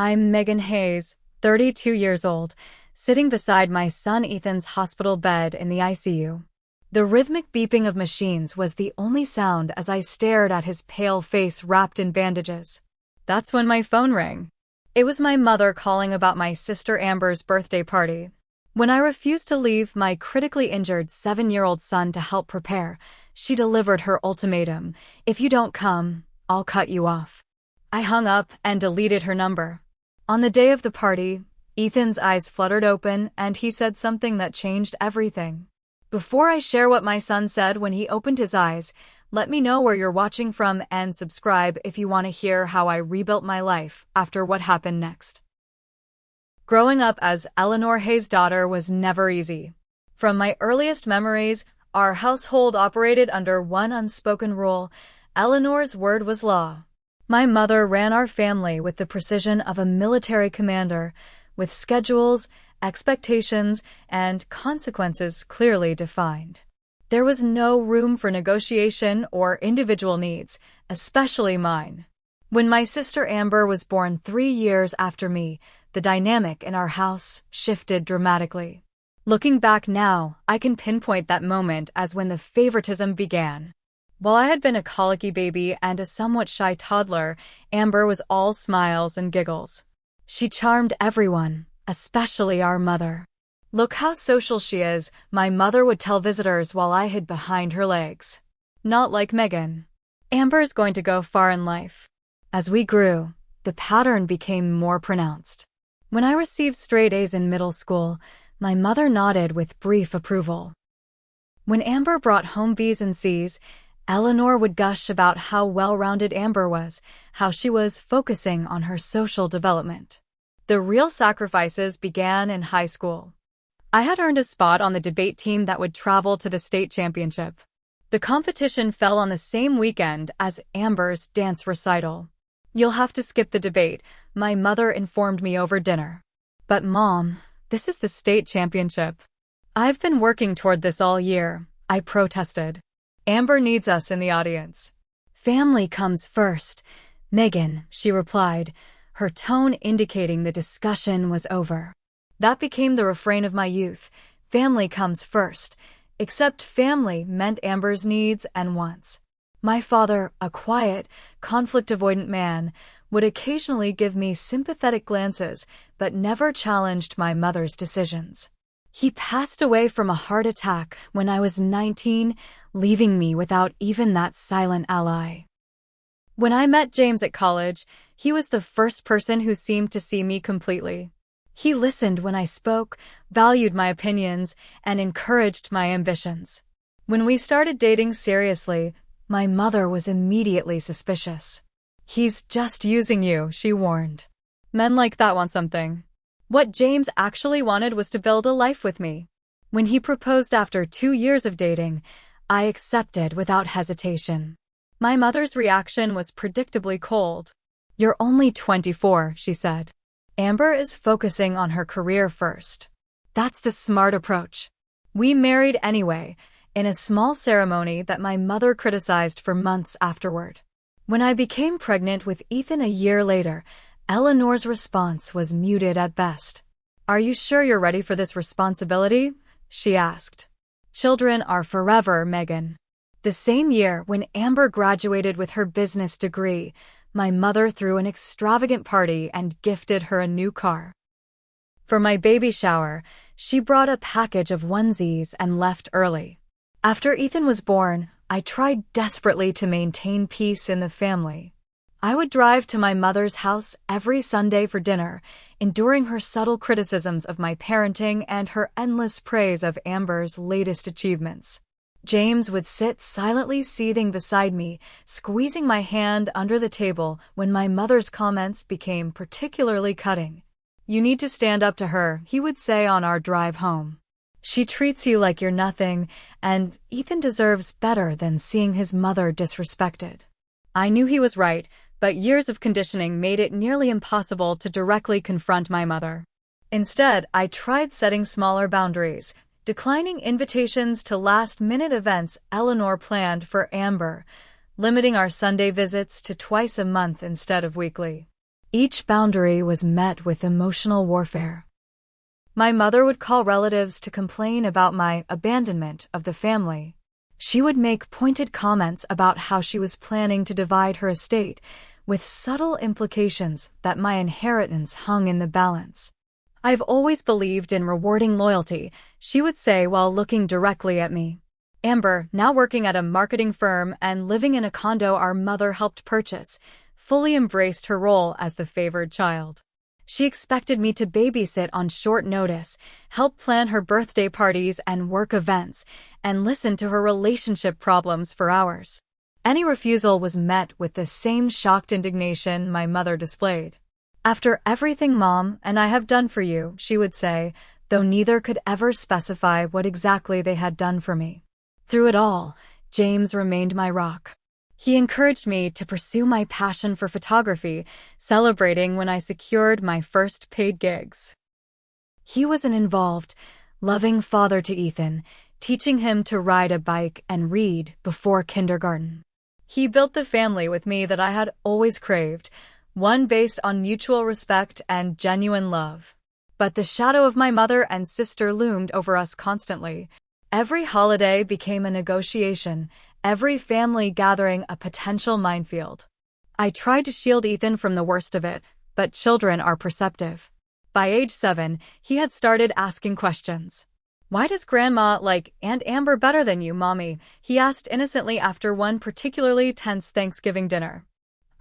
I'm Megan Hayes, 32 years old, sitting beside my son Ethan's hospital bed in the ICU. The rhythmic beeping of machines was the only sound as I stared at his pale face wrapped in bandages. That's when my phone rang. It was my mother calling about my sister Amber's birthday party. When I refused to leave my critically injured 7-year-old son to help prepare, she delivered her ultimatum: "If you don't come, I'll cut you off." I hung up and deleted her number. On the day of the party, Ethan's eyes fluttered open and he said something that changed everything. Before I share what my son said when he opened his eyes, let me know where you're watching from and subscribe if you want to hear how I rebuilt my life after what happened next. Growing up as Eleanor Hayes' daughter was never easy. From my earliest memories, our household operated under one unspoken rule: Eleanor's word was law. My mother ran our family with the precision of a military commander, with schedules, expectations, and consequences clearly defined. There was no room for negotiation or individual needs, especially mine. When my sister Amber was born 3 years after me, the dynamic in our house shifted dramatically. Looking back now, I can pinpoint that moment as when the favoritism began. While I had been a colicky baby and a somewhat shy toddler, Amber was all smiles and giggles. She charmed everyone, especially our mother. "Look how social she is," my mother would tell visitors while I hid behind her legs. Not like Megan. Amber's going to go far in life. As we grew, the pattern became more pronounced. When I received straight A's in middle school, my mother nodded with brief approval. When Amber brought home B's and C's, Eleanor would gush about how well-rounded Amber was, how she was focusing on her social development. The real sacrifices began in high school. I had earned a spot on the debate team that would travel to the state championship. The competition fell on the same weekend as Amber's dance recital. "You'll have to skip the debate," my mother informed me over dinner. "But Mom, this is the state championship." "I've been working toward this all year," I protested. "Amber needs us in the audience." "Family comes first, Megan," she replied, her tone indicating the discussion was over. That became the refrain of my youth: family comes first, except family meant Amber's needs and wants. My father, a quiet, conflict-avoidant man, would occasionally give me sympathetic glances, but never challenged my mother's decisions. He passed away from a heart attack when I was 19, leaving me without even that silent ally. When I met James at college, he was the first person who seemed to see me completely. He listened when I spoke, valued my opinions, and encouraged my ambitions. When we started dating seriously, my mother was immediately suspicious. "He's just using you," she warned. "Men like that want something." What James actually wanted was to build a life with me. When he proposed after 2 years of dating, I accepted without hesitation. My mother's reaction was predictably cold. "You're only 24, she said. "Amber is focusing on her career first." That's the smart approach. We married anyway, in a small ceremony that my mother criticized for months afterward. When I became pregnant with Ethan a year later, Eleanor's response was muted at best. "Are you sure you're ready for this responsibility?" she asked. "Children are forever, Megan." The same year, when Amber graduated with her business degree, my mother threw an extravagant party and gifted her a new car. For my baby shower, she brought a package of onesies and left early. After Ethan was born, I tried desperately to maintain peace in the family. I would drive to my mother's house every Sunday for dinner, enduring her subtle criticisms of my parenting and her endless praise of Amber's latest achievements. James would sit silently seething beside me, squeezing my hand under the table when my mother's comments became particularly cutting. "You need to stand up to her," he would say on our drive home. "She treats you like you're nothing, and Ethan deserves better than seeing his mother disrespected." I knew he was right, but years of conditioning made it nearly impossible to directly confront my mother. Instead, I tried setting smaller boundaries, declining invitations to last-minute events Eleanor planned for Amber, limiting our Sunday visits to twice a month instead of weekly. Each boundary was met with emotional warfare. My mother would call relatives to complain about my abandonment of the family. She would make pointed comments about how she was planning to divide her estate, with subtle implications that my inheritance hung in the balance. "I've always believed in rewarding loyalty," she would say while looking directly at me. Amber, now working at a marketing firm and living in a condo our mother helped purchase, fully embraced her role as the favored child. She expected me to babysit on short notice, help plan her birthday parties and work events, and listen to her relationship problems for hours. Any refusal was met with the same shocked indignation my mother displayed. "After everything Mom and I have done for you," she would say, though neither could ever specify what exactly they had done for me. Through it all, James remained my rock. He encouraged me to pursue my passion for photography, celebrating when I secured my first paid gigs. He was an involved, loving father to Ethan, teaching him to ride a bike and read before kindergarten. He built the family with me that I had always craved, one based on mutual respect and genuine love. But the shadow of my mother and sister loomed over us constantly. Every holiday became a negotiation, every family gathering a potential minefield. I tried to shield Ethan from the worst of it, but children are perceptive. By age 7, he had started asking questions. "Why does Grandma like Aunt Amber better than you, Mommy?" he asked innocently after one particularly tense Thanksgiving dinner.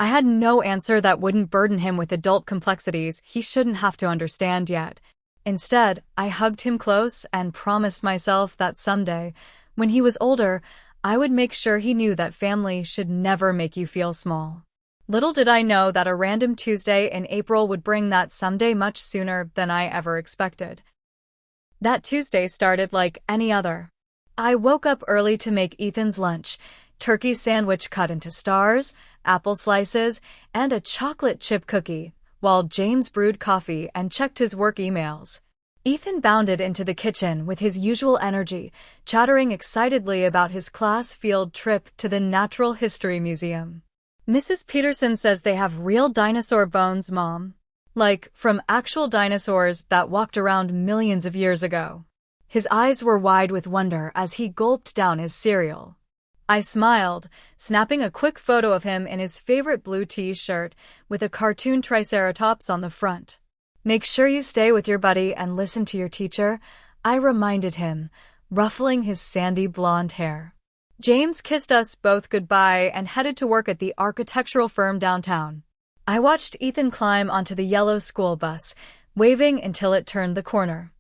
I had no answer that wouldn't burden him with adult complexities he shouldn't have to understand yet. Instead, I hugged him close and promised myself that someday, when he was older, I would make sure he knew that family should never make you feel small. Little did I know that a random Tuesday in April would bring that someday much sooner than I ever expected. That Tuesday started like any other. I woke up early to make Ethan's lunch, turkey sandwich cut into stars, apple slices, and a chocolate chip cookie, while James brewed coffee and checked his work emails. Ethan bounded into the kitchen with his usual energy, chattering excitedly about his class field trip to the Natural History Museum. "Mrs. Peterson says they have real dinosaur bones, Mom. Like, from actual dinosaurs that walked around millions of years ago." His eyes were wide with wonder as he gulped down his cereal. I smiled, snapping a quick photo of him in his favorite blue t-shirt with a cartoon triceratops on the front. "Make sure you stay with your buddy and listen to your teacher," I reminded him, ruffling his sandy blonde hair. James kissed us both goodbye and headed to work at the architectural firm downtown. I watched Ethan climb onto the yellow school bus, waving until it turned the corner.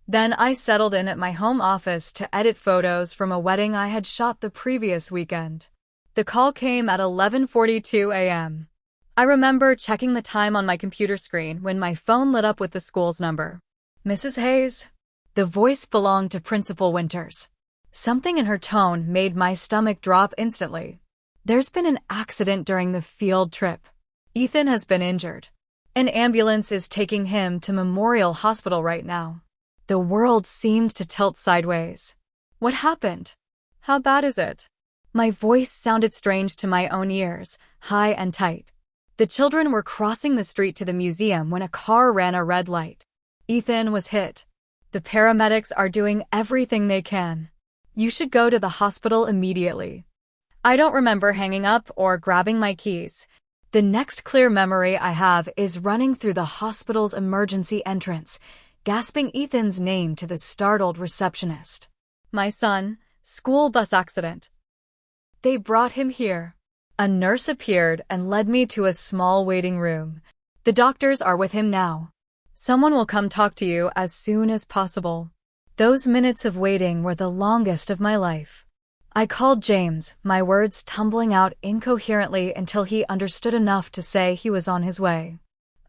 Then I settled in at my home office to edit photos from a wedding I had shot the previous weekend. The call came at 11:42 a.m. I remember checking the time on my computer screen when my phone lit up with the school's number. "Mrs. Hayes?" The voice belonged to Principal Winters. Something in her tone made my stomach drop instantly. "There's been an accident during the field trip. Ethan has been injured. An ambulance is taking him to Memorial Hospital right now." The world seemed to tilt sideways. "What happened? How bad is it?" My voice sounded strange to my own ears, high and tight. The children were crossing the street to the museum when a car ran a red light. "Ethan was hit. The paramedics are doing everything they can. You should go to the hospital immediately." I don't remember hanging up or grabbing my keys. The next clear memory I have is running through the hospital's emergency entrance, gasping Ethan's name to the startled receptionist. "My son, school bus accident. They brought him here." A nurse appeared and led me to a small waiting room. "The doctors are with him now. Someone will come talk to you as soon as possible." Those minutes of waiting were the longest of my life. I called James, my words tumbling out incoherently until he understood enough to say he was on his way.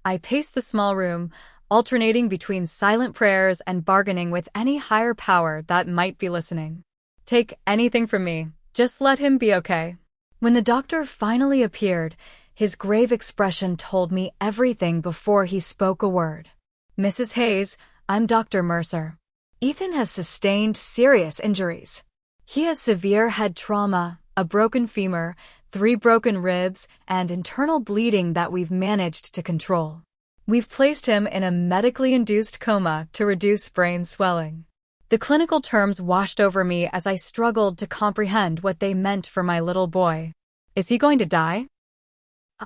I paced the small room, alternating between silent prayers and bargaining with any higher power that might be listening. "Take anything from me. Just let him be okay." When the doctor finally appeared, his grave expression told me everything before he spoke a word. "Mrs. Hayes, I'm Dr. Mercer. Ethan has sustained serious injuries. He has severe head trauma, a broken femur, 3 broken ribs, and internal bleeding that we've managed to control. We've placed him in a medically induced coma to reduce brain swelling. The clinical terms washed over me as I struggled to comprehend what they meant for my little boy. Is he going to die?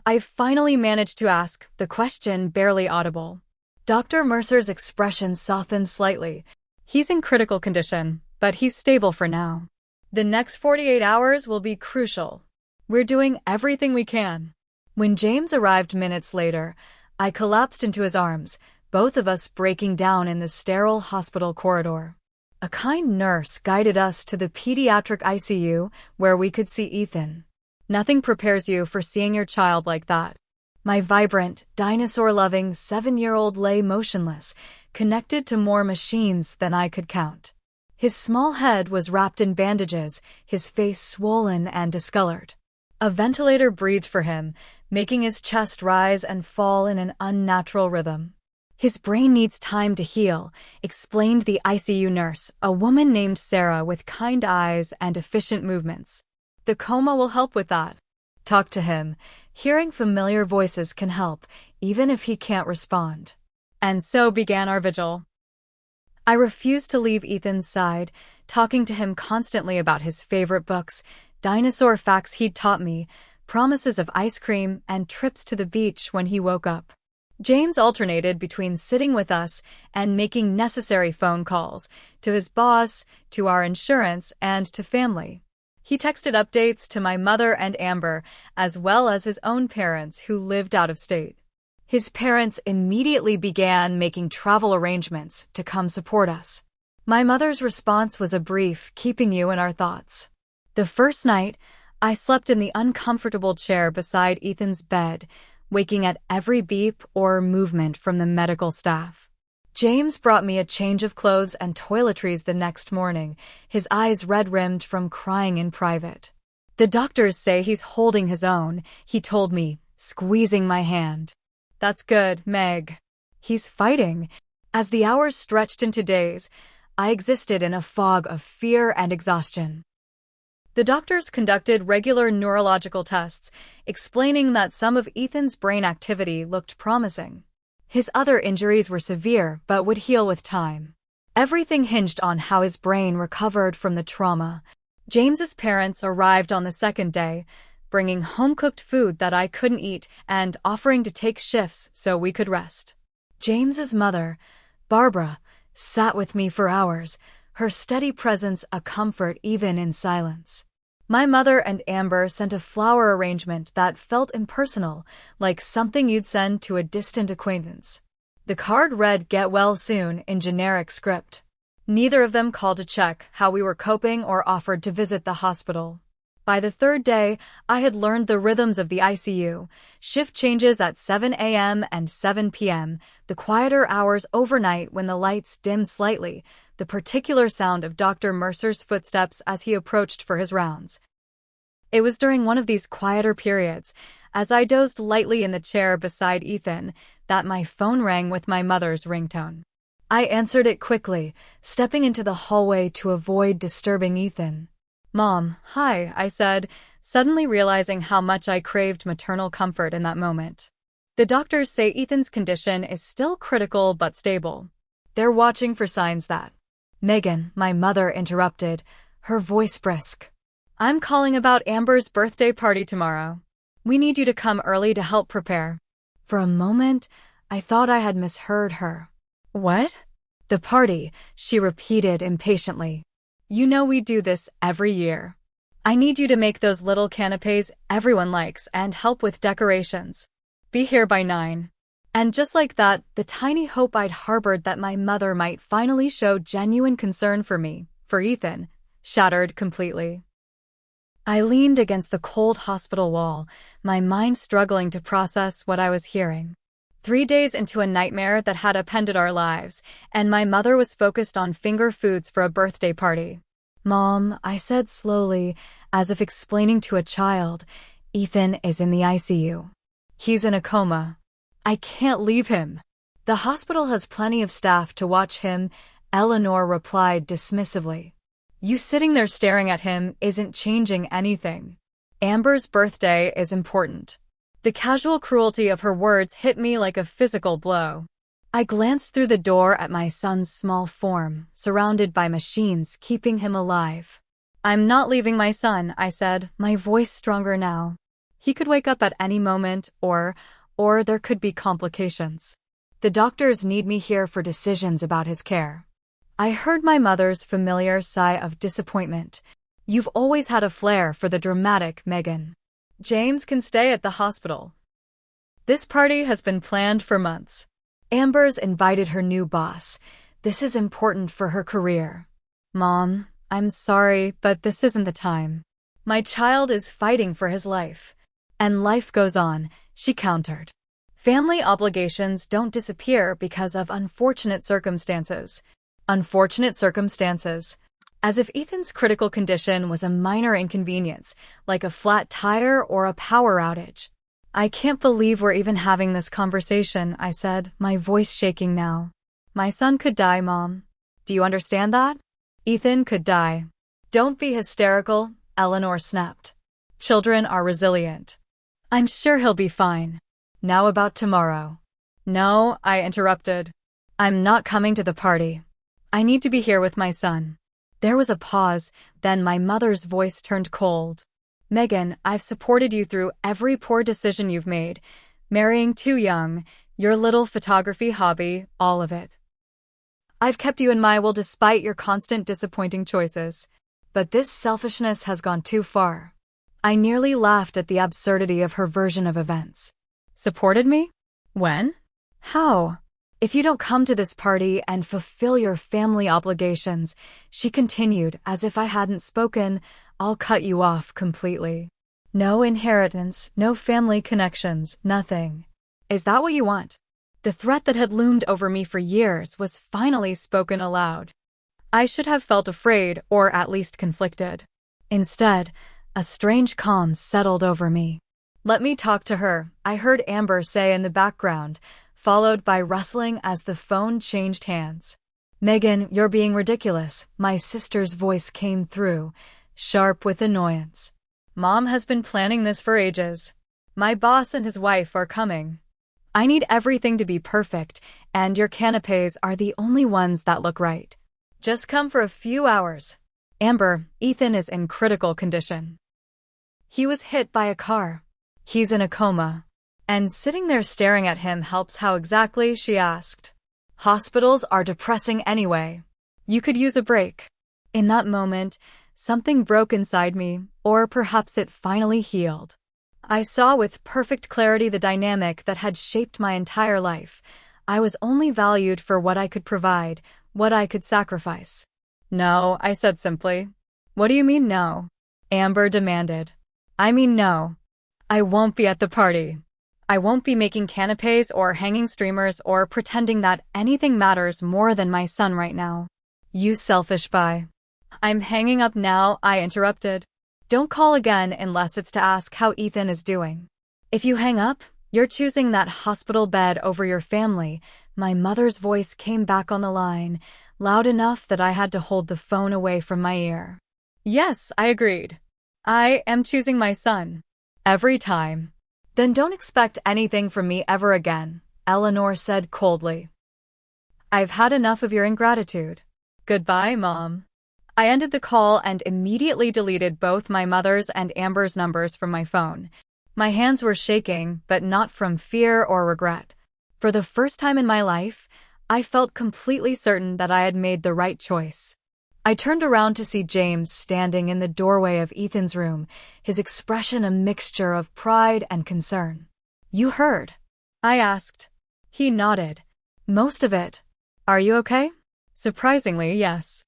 I finally managed to ask, the question barely audible. Dr. Mercer's expression softened slightly. He's in critical condition, but he's stable for now. The next 48 hours will be crucial. We're doing everything we can. When James arrived minutes later, I collapsed into his arms, both of us breaking down in the sterile hospital corridor. A kind nurse guided us to the pediatric ICU where we could see Ethan. Nothing prepares you for seeing your child like that. My vibrant, dinosaur-loving 7-year-old lay motionless, connected to more machines than I could count. His small head was wrapped in bandages, his face swollen and discolored. A ventilator breathed for him, making his chest rise and fall in an unnatural rhythm. His brain needs time to heal, explained the ICU nurse, a woman named Sarah with kind eyes and efficient movements. The coma will help with that. Talk to him. Hearing familiar voices can help, even if he can't respond. And so began our vigil. I refused to leave Ethan's side, talking to him constantly about his favorite books, dinosaur facts he'd taught me, promises of ice cream, and trips to the beach when he woke up. James alternated between sitting with us and making necessary phone calls, to his boss, to our insurance, and to family. He texted updates to my mother and Amber, as well as his own parents who lived out of state. His parents immediately began making travel arrangements to come support us. My mother's response was a brief, keeping you in our thoughts. The first night, I slept in the uncomfortable chair beside Ethan's bed, waking at every beep or movement from the medical staff. James brought me a change of clothes and toiletries the next morning, his eyes red-rimmed from crying in private. The doctors say he's holding his own, he told me, squeezing my hand. That's good, Meg. He's fighting. As the hours stretched into days, I existed in a fog of fear and exhaustion. The doctors conducted regular neurological tests, explaining that some of Ethan's brain activity looked promising. His other injuries were severe but would heal with time. Everything hinged on how his brain recovered from the trauma. James's parents arrived on the second day, bringing home-cooked food that I couldn't eat and offering to take shifts so we could rest. James's mother, Barbara, sat with me for hours, her steady presence a comfort even in silence. My mother and Amber sent a flower arrangement that felt impersonal, like something you'd send to a distant acquaintance. The card read, "Get well soon," in generic script. Neither of them called to check how we were coping or offered to visit the hospital. By the third day, I had learned the rhythms of the ICU, shift changes at 7 a.m. and 7 p.m., the quieter hours overnight when the lights dimmed slightly, the particular sound of Dr. Mercer's footsteps as he approached for his rounds. It was during one of these quieter periods, as I dozed lightly in the chair beside Ethan, that my phone rang with my mother's ringtone. I answered it quickly, stepping into the hallway to avoid disturbing Ethan. "Mom, hi," I said, suddenly realizing how much I craved maternal comfort in that moment. "The doctors say Ethan's condition is still critical but stable. They're watching for signs that—" "Megan," my mother interrupted, her voice brisk. "I'm calling about Amber's birthday party tomorrow. We need you to come early to help prepare." For a moment, I thought I had misheard her. "What?" "The party," she repeated impatiently. "You know we do this every year. I need you to make those little canapes everyone likes and help with decorations. Be here by 9. And just like that, the tiny hope I'd harbored that my mother might finally show genuine concern for me, for Ethan, shattered completely. I leaned against the cold hospital wall, my mind struggling to process what I was hearing. 3 days into a nightmare that had upended our lives, and my mother was focused on finger foods for a birthday party. "Mom," I said slowly, as if explaining to a child, "Ethan is in the ICU. He's in a coma. I can't leave him." "The hospital has plenty of staff to watch him," Eleanor replied dismissively. "You sitting there staring at him isn't changing anything." Amber's birthday is important. The casual cruelty of her words hit me like a physical blow. I glanced through the door at my son's small form, surrounded by machines keeping him alive. "I'm not leaving my son," I said, my voice stronger now. "He could wake up at any moment, or there could be complications. The doctors need me here for decisions about his care." I heard my mother's familiar sigh of disappointment. "You've always had a flair for the dramatic, Megan. James can stay at the hospital. This party has been planned for months. Amber's invited her new boss. This is important for her career." "Mom, I'm sorry, but this isn't the time. My child is fighting for his life." "And life goes on," she countered. "Family obligations don't disappear because of unfortunate circumstances." Unfortunate circumstances. As if Ethan's critical condition was a minor inconvenience, like a flat tire or a power outage. "I can't believe we're even having this conversation," I said, my voice shaking now. "My son could die, Mom. Do you understand that? Ethan could die." "Don't be hysterical," Eleanor snapped. "Children are resilient. I'm sure he'll be fine." "Now about tomorrow." "No," I interrupted. "I'm not coming to the party. I need to be here with my son." There was a pause, then my mother's voice turned cold. "Megan, I've supported you through every poor decision you've made. Marrying too young, your little photography hobby, all of it. I've kept you in my will despite your constant disappointing choices. But this selfishness has gone too far." I nearly laughed at the absurdity of her version of events. "Supported me? When? How?" "If you don't come to this party and fulfill your family obligations," she continued, as if I hadn't spoken, "I'll cut you off completely. No inheritance, no family connections, nothing." "Is that what you want?" The threat that had loomed over me for years was finally spoken aloud. I should have felt afraid, or at least conflicted. Instead, a strange calm settled over me. "Let me talk to her," I heard Amber say in the background, followed by rustling as the phone changed hands. "Megan, you're being ridiculous," my sister's voice came through, sharp with annoyance. "Mom has been planning this for ages. My boss and his wife are coming. I need everything to be perfect, and your canapes are the only ones that look right. Just come for a few hours." "Amber, Ethan is in critical condition. He was hit by a car. He's in a coma." "And sitting there staring at him helps how exactly?" she asked. "Hospitals are depressing anyway. You could use a break." In that moment, something broke inside me, or perhaps it finally healed. I saw with perfect clarity the dynamic that had shaped my entire life. I was only valued for what I could provide, what I could sacrifice. "No," I said simply. "What do you mean no?" Amber demanded. "I mean no. I won't be at the party. I won't be making canapes or hanging streamers or pretending that anything matters more than my son right now." "You selfish bye." "I'm hanging up now," I interrupted. "Don't call again unless it's to ask how Ethan is doing. If you hang up, you're choosing that hospital bed over your family." My mother's voice came back on the line, loud enough that I had to hold the phone away from my ear. "Yes," I agreed. "I am choosing my son. Every time." "Then don't expect anything from me ever again," Eleanor said coldly. "I've had enough of your ingratitude. Goodbye, Mom." I ended the call and immediately deleted both my mother's and Amber's numbers from my phone. My hands were shaking, but not from fear or regret. For the first time in my life, I felt completely certain that I had made the right choice. I turned around to see James standing in the doorway of Ethan's room, his expression a mixture of pride and concern. "You heard?" I asked. He nodded. "Most of it. Are you okay?" "Surprisingly, yes."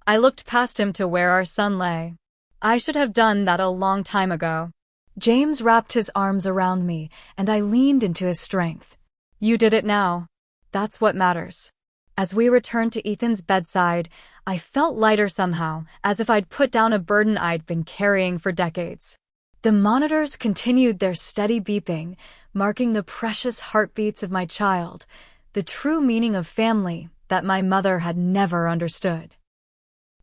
I looked past him to where our son lay. "I should have done that a long time ago." James wrapped his arms around me, and I leaned into his strength. "You did it now. That's what matters." As we returned to Ethan's bedside, I felt lighter somehow, as if I'd put down a burden I'd been carrying for decades. The monitors continued their steady beeping, marking the precious heartbeats of my child, the true meaning of family that my mother had never understood.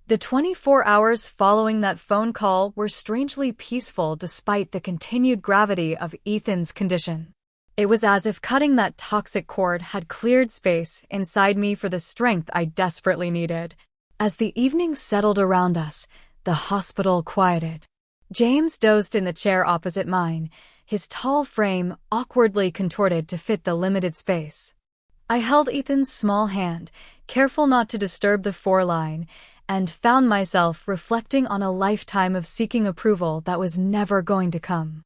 The 24 hours following that phone call were strangely peaceful despite the continued gravity of Ethan's condition. It was as if cutting that toxic cord had cleared space inside me for the strength I desperately needed. As the evening settled around us, the hospital quieted. James dozed in the chair opposite mine, his tall frame awkwardly contorted to fit the limited space. I held Ethan's small hand, careful not to disturb the foreline, and found myself reflecting on a lifetime of seeking approval that was never going to come.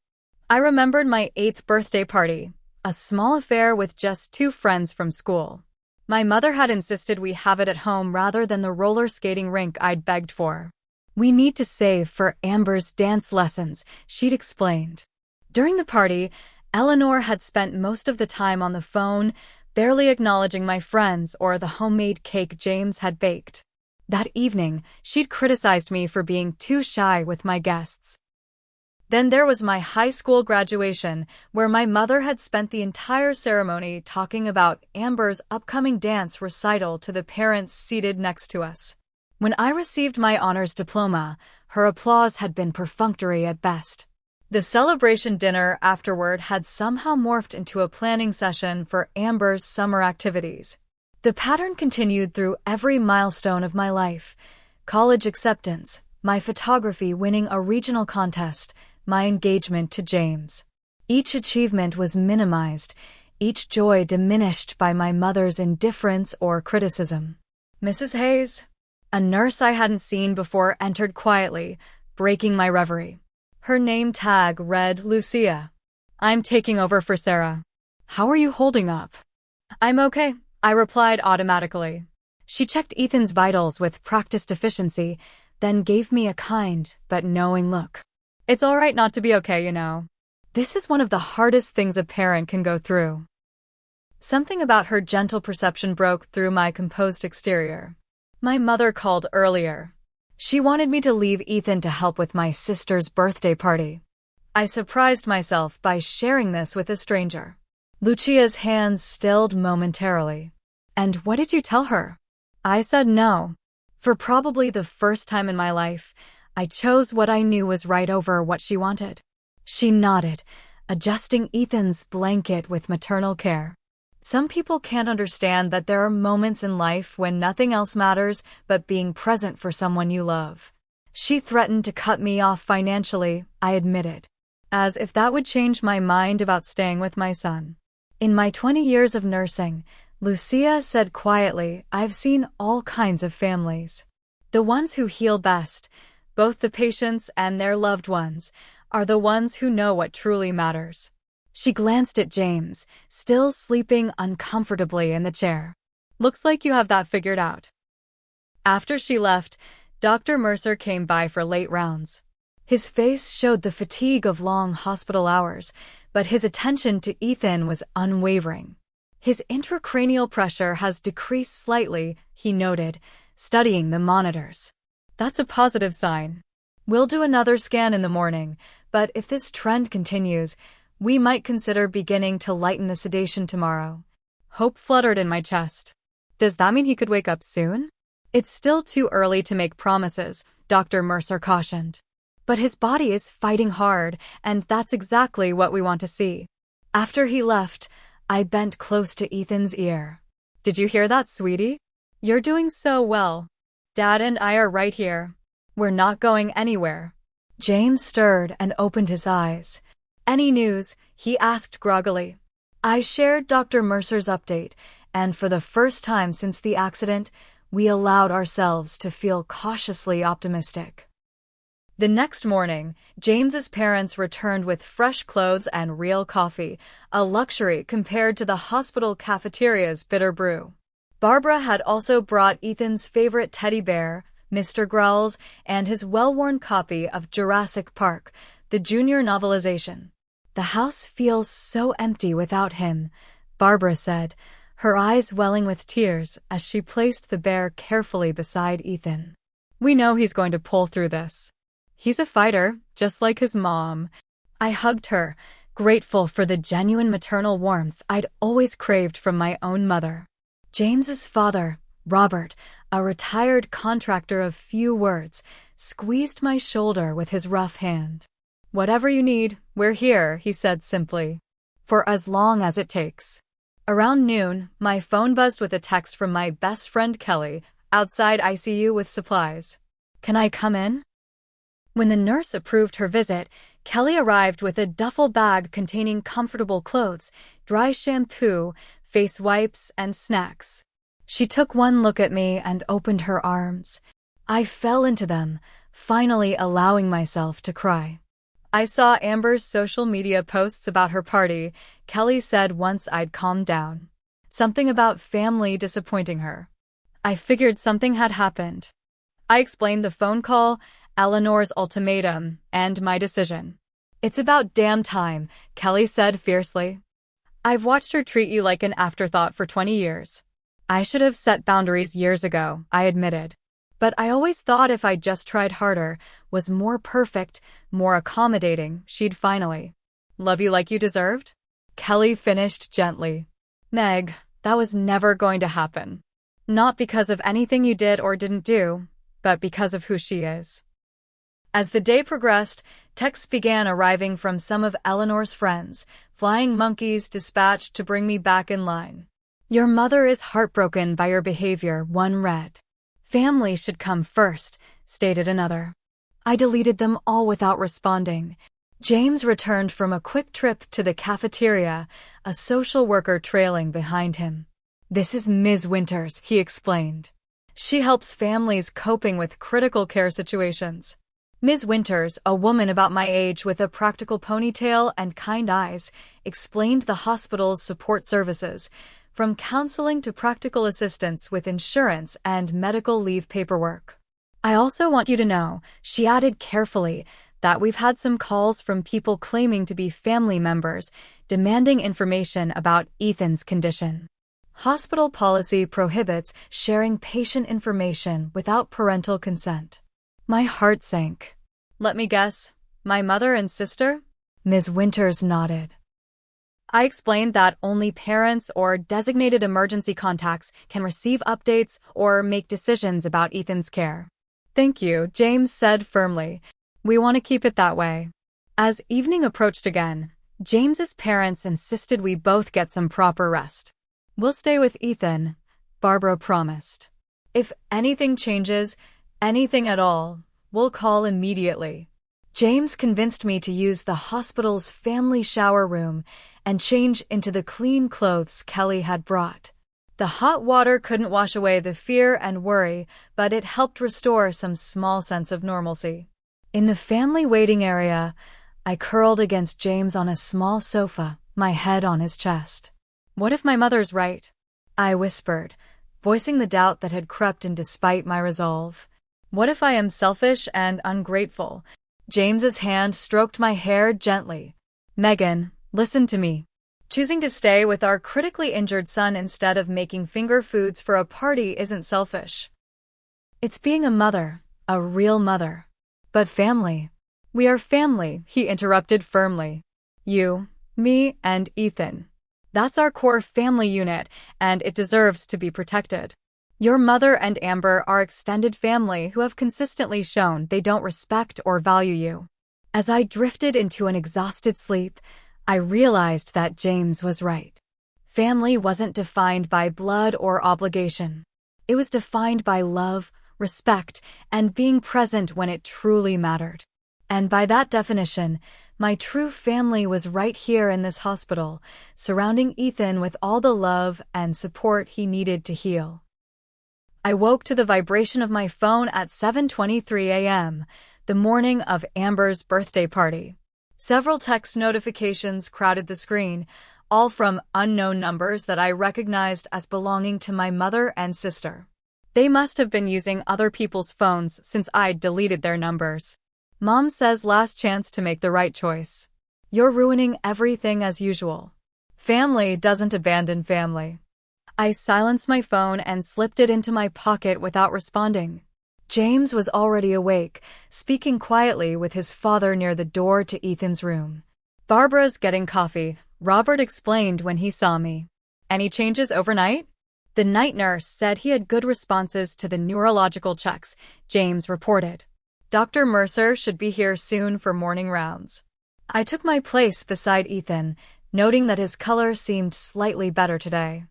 I remembered my 8th birthday party, a small affair with just 2 friends from school. My mother had insisted we have it at home rather than the roller skating rink I'd begged for. "We need to save for Amber's dance lessons," she'd explained. During the party, Eleanor had spent most of the time on the phone, barely acknowledging my friends or the homemade cake James had baked. That evening, she'd criticized me for being too shy with my guests. Then there was my high school graduation, where my mother had spent the entire ceremony talking about Amber's upcoming dance recital to the parents seated next to us. When I received my honors diploma, her applause had been perfunctory at best. The celebration dinner afterward had somehow morphed into a planning session for Amber's summer activities. The pattern continued through every milestone of my life: college acceptance, my photography winning a regional contest, my engagement to James. Each achievement was minimized, each joy diminished by my mother's indifference or criticism. Mrs. Hayes, a nurse I hadn't seen before, entered quietly, breaking my reverie. Her name tag read Lucia. "I'm taking over for Sarah. How are you holding up?" "I'm okay," I replied automatically. She checked Ethan's vitals with practiced efficiency, then gave me a kind but knowing look. "It's all right not to be okay, you know. This is one of the hardest things a parent can go through." Something about her gentle perception broke through my composed exterior. My mother called earlier. She wanted me to leave Ethan to help with my sister's birthday party. I surprised myself by sharing this with a stranger. Lucia's hands stilled momentarily. "And what did you tell her?" I said no. For probably the first time in my life, I chose what I knew was right over what she wanted. She nodded, adjusting Ethan's blanket with maternal care. Some people can't understand that there are moments in life when nothing else matters but being present for someone you love. She threatened to cut me off financially, I admitted, as if that would change my mind about staying with my son. In my 20 years of nursing, Lucia said quietly, I've seen all kinds of families. The ones who heal best, both the patients and their loved ones, are the ones who know what truly matters. She glanced at James, still sleeping uncomfortably in the chair. Looks like you have that figured out. After she left, Dr. Mercer came by for late rounds. His face showed the fatigue of long hospital hours, but his attention to Ethan was unwavering. His intracranial pressure has decreased slightly, he noted, studying the monitors. That's a positive sign. We'll do another scan in the morning, but if this trend continues, we might consider beginning to lighten the sedation tomorrow. Hope fluttered in my chest. Does that mean he could wake up soon? It's still too early to make promises, Dr. Mercer cautioned. But his body is fighting hard, and that's exactly what we want to see. After he left, I bent close to Ethan's ear. Did you hear that, sweetie? You're doing so well. Dad and I are right here. We're not going anywhere. James stirred and opened his eyes. Any news? He asked groggily. I shared Dr. Mercer's update, and for the first time since the accident, we allowed ourselves to feel cautiously optimistic. The next morning, James's parents returned with fresh clothes and real coffee, a luxury compared to the hospital cafeteria's bitter brew. Barbara had also brought Ethan's favorite teddy bear, Mr. Growls, and his well-worn copy of Jurassic Park, the junior novelization. The house feels so empty without him, Barbara said, her eyes welling with tears as she placed the bear carefully beside Ethan. We know he's going to pull through this. He's a fighter, just like his mom. I hugged her, grateful for the genuine maternal warmth I'd always craved from my own mother. James's father, Robert, a retired contractor of few words, squeezed my shoulder with his rough hand. "Whatever you need, we're here," he said simply. "For as long as it takes." Around noon, my phone buzzed with a text from my best friend Kelly, outside ICU with supplies. "Can I come in?" When the nurse approved her visit, Kelly arrived with a duffel bag containing comfortable clothes, dry shampoo, face wipes, and snacks. She took one look at me and opened her arms. I fell into them, finally allowing myself to cry. "I saw Amber's social media posts about her party," Kelly said once I'd calmed down. "Something about family disappointing her." I figured something had happened. I explained the phone call, Eleanor's ultimatum, and my decision. "It's about damn time," Kelly said fiercely. "I've watched her treat you like an afterthought for 20 years. I should have set boundaries years ago," I admitted. "But I always thought if I just tried harder, was more perfect, more accommodating, she'd finally love you like you deserved." Kelly finished gently. "Meg, that was never going to happen. Not because of anything you did or didn't do, but because of who she is." As the day progressed, texts began arriving from some of Eleanor's friends, flying monkeys dispatched to bring me back in line. "Your mother is heartbroken by your behavior," one read. "Family should come first," stated another. I deleted them all without responding. James returned from a quick trip to the cafeteria, a social worker trailing behind him. "This is Ms. Winters," he explained. "She helps families coping with critical care situations." Ms. Winters, a woman about my age with a practical ponytail and kind eyes, explained the hospital's support services, from counseling to practical assistance with insurance and medical leave paperwork. "I also want you to know," she added carefully, "that we've had some calls from people claiming to be family members, demanding information about Ethan's condition. Hospital policy prohibits sharing patient information without parental consent." My heart sank. "Let me guess, my mother and sister?" Ms. Winters nodded. I explained that only parents or designated emergency contacts can receive updates or make decisions about Ethan's care. "Thank you," James said firmly. "We want to keep it that way." As evening approached again, James's parents insisted we both get some proper rest. "We'll stay with Ethan," Barbara promised. "If anything changes, anything at all, we'll call immediately." James convinced me to use the hospital's family shower room and change into the clean clothes Kelly had brought. The hot water couldn't wash away the fear and worry, but it helped restore some small sense of normalcy. In the family waiting area, I curled against James on a small sofa, my head on his chest. "What if my mother's right?" I whispered, voicing the doubt that had crept in despite my resolve. "What if I am selfish and ungrateful?" James's hand stroked my hair gently. "Megan, listen to me. Choosing to stay with our critically injured son instead of making finger foods for a party isn't selfish. It's being a mother, a real mother. But family. We are family," he interrupted firmly. "You, me, and Ethan. That's our core family unit, and it deserves to be protected. Your mother and Amber are extended family who have consistently shown they don't respect or value you." As I drifted into an exhausted sleep, I realized that James was right. Family wasn't defined by blood or obligation. It was defined by love, respect, and being present when it truly mattered. And by that definition, my true family was right here in this hospital, surrounding Ethan with all the love and support he needed to heal. I woke to the vibration of my phone at 7:23 a.m., the morning of Amber's birthday party. Several text notifications crowded the screen, all from unknown numbers that I recognized as belonging to my mother and sister. They must have been using other people's phones since I'd deleted their numbers. "Mom says last chance to make the right choice. You're ruining everything as usual. Family doesn't abandon family." I silenced my phone and slipped it into my pocket without responding. James was already awake, speaking quietly with his father near the door to Ethan's room. "Barbara's getting coffee," Robert explained when he saw me. "Any changes overnight?" The night nurse said he had good responses to the neurological checks, James reported. Dr. Mercer should be here soon for morning rounds. I took my place beside Ethan, noting that his color seemed slightly better today.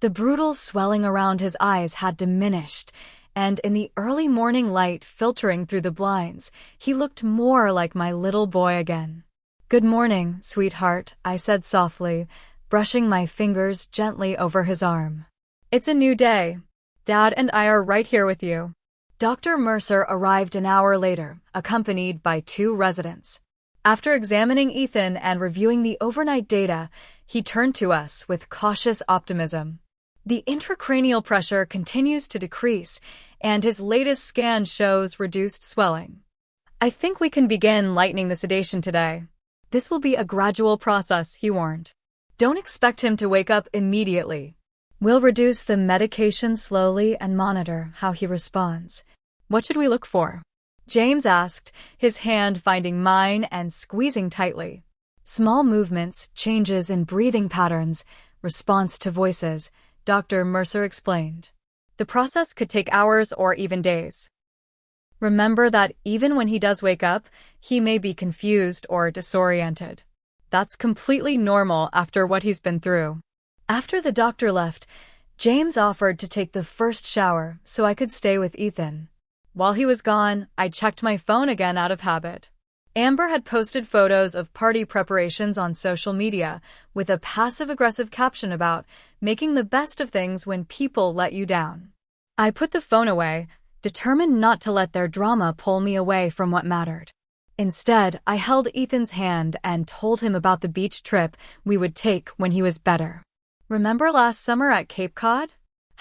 The brutal swelling around his eyes had diminished, and in the early morning light filtering through the blinds, he looked more like my little boy again. "Good morning, sweetheart," I said softly, brushing my fingers gently over his arm. "It's a new day. Dad and I are right here with you." Dr. Mercer arrived an hour later, accompanied by 2 residents. After examining Ethan and reviewing the overnight data, he turned to us with cautious optimism. The intracranial pressure continues to decrease, and his latest scan shows reduced swelling. "I think we can begin lightening the sedation today. This will be a gradual process," he warned. "Don't expect him to wake up immediately. We'll reduce the medication slowly and monitor how he responds." "What should we look for?" James asked, his hand finding mine and squeezing tightly. "Small movements, changes in breathing patterns, response to voices," Dr. Mercer explained. "The process could take hours or even days. Remember that even when he does wake up, he may be confused or disoriented. That's completely normal after what he's been through." After the doctor left, James offered to take the first shower so I could stay with Ethan. While he was gone, I checked my phone again out of habit. Amber had posted photos of party preparations on social media with a passive-aggressive caption about making the best of things when people let you down. I put the phone away, determined not to let their drama pull me away from what mattered. Instead, I held Ethan's hand and told him about the beach trip we would take when he was better. "Remember last summer at Cape Cod?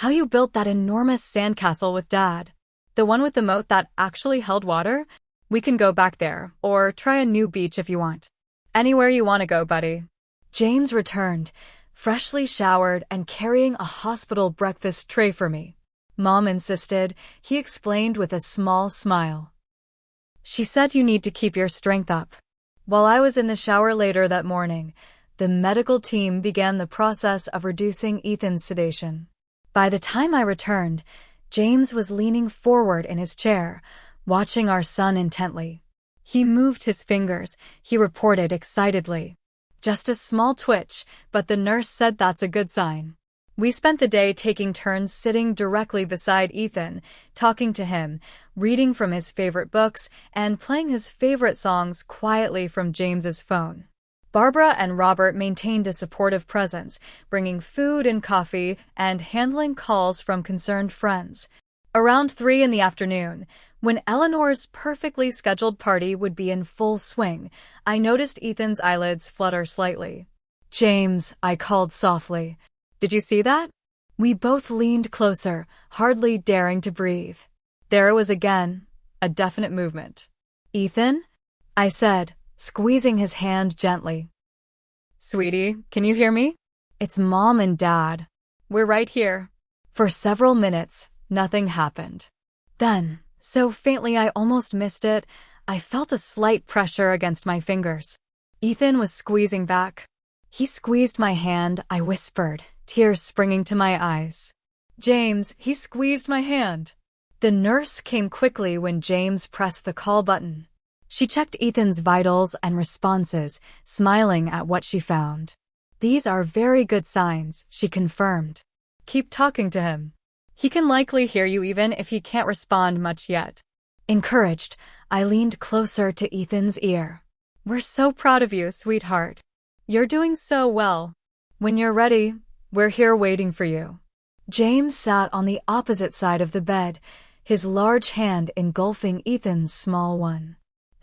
How you built that enormous sandcastle with Dad? The one with the moat that actually held water? We can go back there, or try a new beach if you want. Anywhere you want to go, buddy." James returned, freshly showered and carrying a hospital breakfast tray for me. "Mom insisted," he explained with a small smile. "She said you need to keep your strength up." While I was in the shower later that morning, the medical team began the process of reducing Ethan's sedation. By the time I returned, James was leaning forward in his chair, watching our son intently. He moved his fingers, he reported excitedly. "Just a small twitch, but the nurse said that's a good sign." We spent the day taking turns sitting directly beside Ethan, talking to him, reading from his favorite books, and playing his favorite songs quietly from James's phone. Barbara and Robert maintained a supportive presence, bringing food and coffee and handling calls from concerned friends. Around 3 in the afternoon, when Eleanor's perfectly scheduled party would be in full swing, I noticed Ethan's eyelids flutter slightly. "James," I called softly. "Did you see that?" We both leaned closer, hardly daring to breathe. There it was again, a definite movement. "Ethan?" I said, squeezing his hand gently. "Sweetie, can you hear me?" "It's Mom and Dad." "We're right here." For several minutes, nothing happened. Then, so faintly I almost missed it, I felt a slight pressure against my fingers. Ethan was squeezing back. He squeezed my hand, I whispered, tears springing to my eyes. "James, he squeezed my hand." The nurse came quickly when James pressed the call button. She checked Ethan's vitals and responses, smiling at what she found. "These are very good signs," she confirmed. "Keep talking to him. He can likely hear you even if he can't respond much yet." Encouraged, I leaned closer to Ethan's ear. "We're so proud of you, sweetheart. You're doing so well. When you're ready, we're here waiting for you." James sat on the opposite side of the bed, his large hand engulfing Ethan's small one.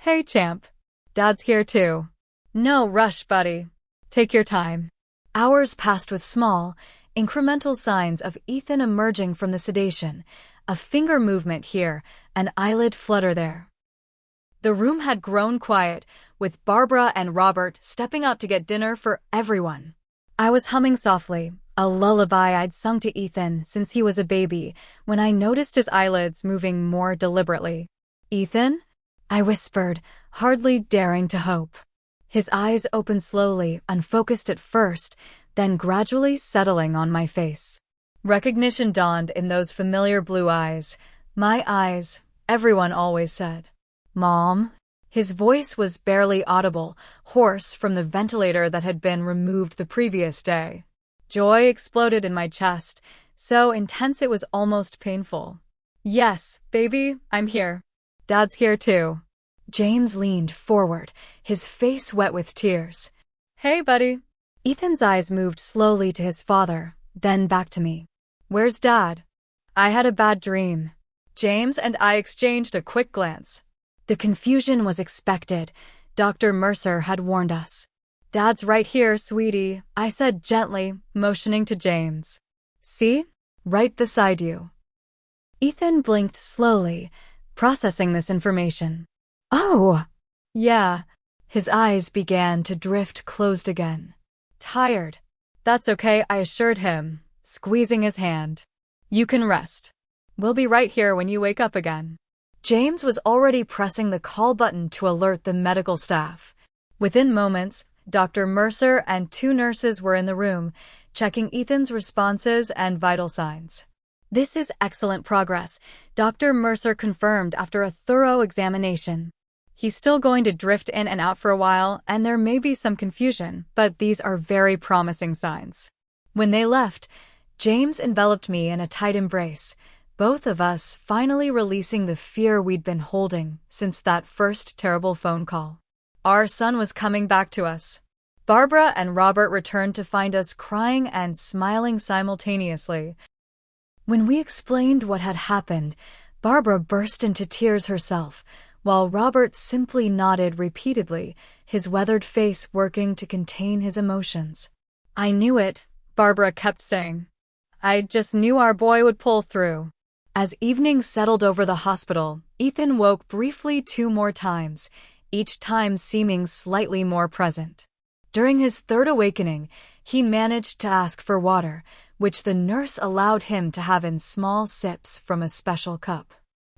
"Hey, champ. Dad's here too. No rush, buddy. Take your time." Hours passed with small, incremental signs of Ethan emerging from the sedation, a finger movement here, an eyelid flutter there. The room had grown quiet, with Barbara and Robert stepping out to get dinner for everyone. I was humming softly, a lullaby I'd sung to Ethan since he was a baby, when I noticed his eyelids moving more deliberately. "Ethan?" I whispered, hardly daring to hope. His eyes opened slowly, unfocused at first, then gradually settling on my face. Recognition dawned in those familiar blue eyes. My eyes, everyone always said. "Mom?" His voice was barely audible, hoarse from the ventilator that had been removed the previous day. Joy exploded in my chest, so intense it was almost painful. "Yes, baby, I'm here. Dad's here too." James leaned forward, his face wet with tears. "Hey, buddy." Ethan's eyes moved slowly to his father, then back to me. "Where's Dad?" "I had a bad dream." James and I exchanged a quick glance. The confusion was expected. Dr. Mercer had warned us. "Dad's right here, sweetie," I said gently, motioning to James. "See? Right beside you." Ethan blinked slowly, processing this information. "Oh!" "Yeah." His eyes began to drift closed again. "Tired." "That's okay," I assured him, squeezing his hand. "You can rest. We'll be right here when you wake up again." James was already pressing the call button to alert the medical staff. Within moments, Dr. Mercer and 2 nurses were in the room, checking Ethan's responses and vital signs. "This is excellent progress," Dr. Mercer confirmed after a thorough examination. "He's still going to drift in and out for a while, and there may be some confusion, but these are very promising signs." When they left, James enveloped me in a tight embrace, both of us finally releasing the fear we'd been holding since that first terrible phone call. Our son was coming back to us. Barbara and Robert returned to find us crying and smiling simultaneously. When we explained what had happened, Barbara burst into tears herself, while Robert simply nodded repeatedly, his weathered face working to contain his emotions. "I knew it," Barbara kept saying. "I just knew our boy would pull through." As evening settled over the hospital, Ethan woke briefly 2 more times, each time seeming slightly more present. During his 3rd awakening, he managed to ask for water, which the nurse allowed him to have in small sips from a special cup.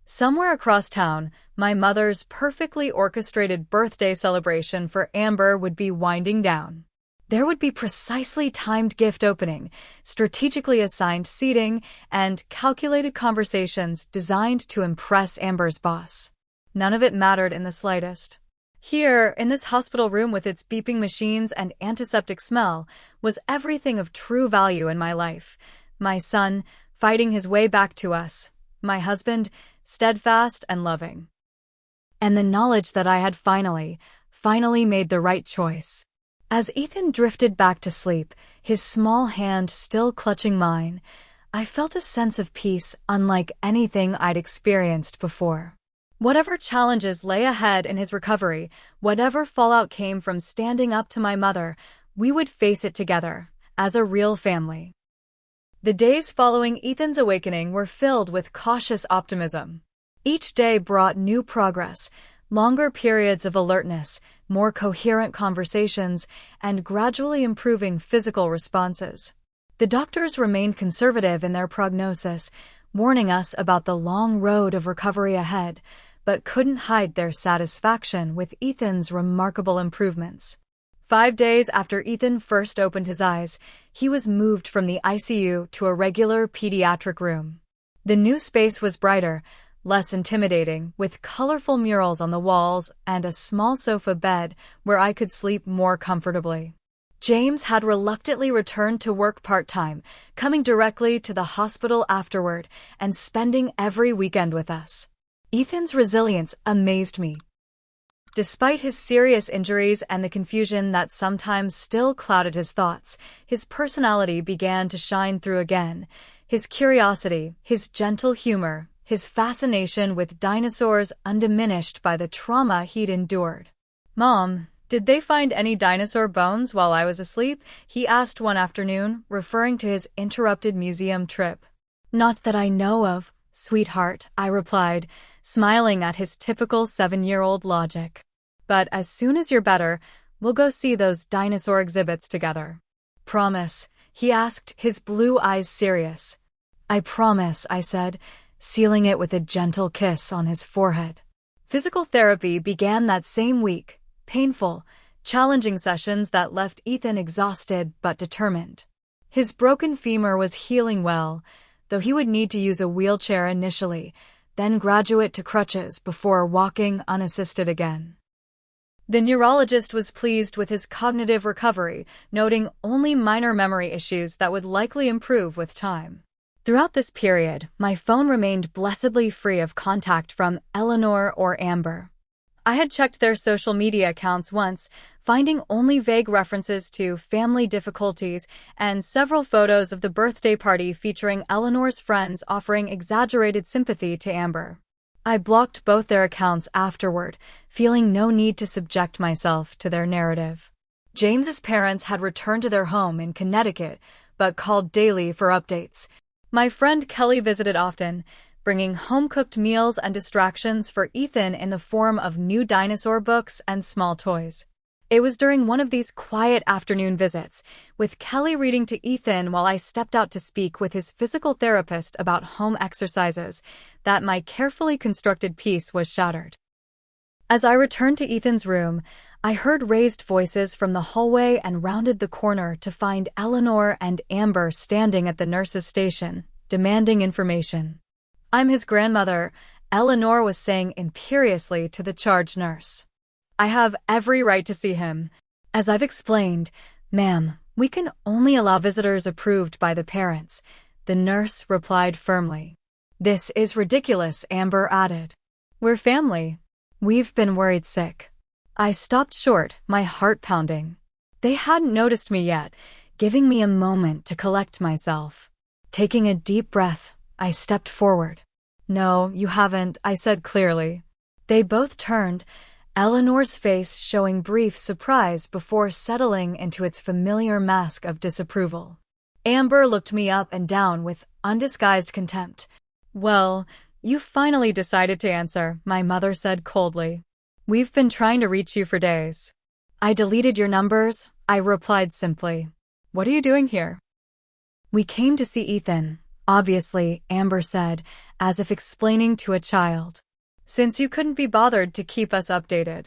Somewhere across town, my mother's perfectly orchestrated birthday celebration for Amber would be winding down. There would be precisely timed gift opening, strategically assigned seating, and calculated conversations designed to impress Amber's boss. None of it mattered in the slightest. Here, in this hospital room with its beeping machines and antiseptic smell, was everything of true value in my life. My son, fighting his way back to us. My husband, steadfast and loving. And the knowledge that I had finally made the right choice. As Ethan drifted back to sleep, his small hand still clutching mine, I felt a sense of peace unlike anything I'd experienced before. Whatever challenges lay ahead in his recovery, whatever fallout came from standing up to my mother, we would face it together, as a real family. The days following Ethan's awakening were filled with cautious optimism. Each day brought new progress, longer periods of alertness, more coherent conversations, and gradually improving physical responses. The doctors remained conservative in their prognosis, warning us about the long road of recovery ahead, but couldn't hide their satisfaction with Ethan's remarkable improvements. 5 days after Ethan first opened his eyes, he was moved from the ICU to a regular pediatric room. The new space was brighter, less intimidating, with colorful murals on the walls and a small sofa bed where I could sleep more comfortably. James had reluctantly returned to work part-time, coming directly to the hospital afterward and spending every weekend with us. Ethan's resilience amazed me. Despite his serious injuries and the confusion that sometimes still clouded his thoughts, his personality began to shine through again. His curiosity, his gentle humor, his fascination with dinosaurs undiminished by the trauma he'd endured. "Mom, did they find any dinosaur bones while I was asleep?" he asked one afternoon, referring to his interrupted museum trip. "Not that I know of, sweetheart," I replied, smiling at his typical 7-year-old logic. "But as soon as you're better, we'll go see those dinosaur exhibits together." "Promise?" he asked, his blue eyes serious. "I promise," I said, sealing it with a gentle kiss on his forehead. Physical therapy began that same week, painful, challenging sessions that left Ethan exhausted but determined. His broken femur was healing well, though he would need to use a wheelchair initially, then graduate to crutches before walking unassisted again. The neurologist was pleased with his cognitive recovery, noting only minor memory issues that would likely improve with time. Throughout this period, my phone remained blessedly free of contact from Eleanor or Amber. I had checked their social media accounts once, finding only vague references to family difficulties and several photos of the birthday party featuring Eleanor's friends offering exaggerated sympathy to Amber. I blocked both their accounts afterward, feeling no need to subject myself to their narrative. James's parents had returned to their home in Connecticut, but called daily for updates. My friend Kelly visited often, bringing home-cooked meals and distractions for Ethan in the form of new dinosaur books and small toys. It was during one of these quiet afternoon visits, with Kelly reading to Ethan while I stepped out to speak with his physical therapist about home exercises, that my carefully constructed peace was shattered. As I returned to Ethan's room, I heard raised voices from the hallway and rounded the corner to find Eleanor and Amber standing at the nurse's station, demanding information. "I'm his grandmother," Eleanor was saying imperiously to the charge nurse. "I have every right to see him." "As I've explained, ma'am, we can only allow visitors approved by the parents," the nurse replied firmly. "This is ridiculous," Amber added. "We're family. We've been worried sick." I stopped short, my heart pounding. They hadn't noticed me yet, giving me a moment to collect myself. Taking a deep breath, I stepped forward. "No, you haven't," I said clearly. They both turned, Eleanor's face showing brief surprise before settling into its familiar mask of disapproval. Amber looked me up and down with undisguised contempt. "Well, you finally decided to answer," my mother said coldly. "We've been trying to reach you for days." "I deleted your numbers," I replied simply. "What are you doing here?" "We came to see Ethan, obviously," Amber said, as if explaining to a child. "Since you couldn't be bothered to keep us updated."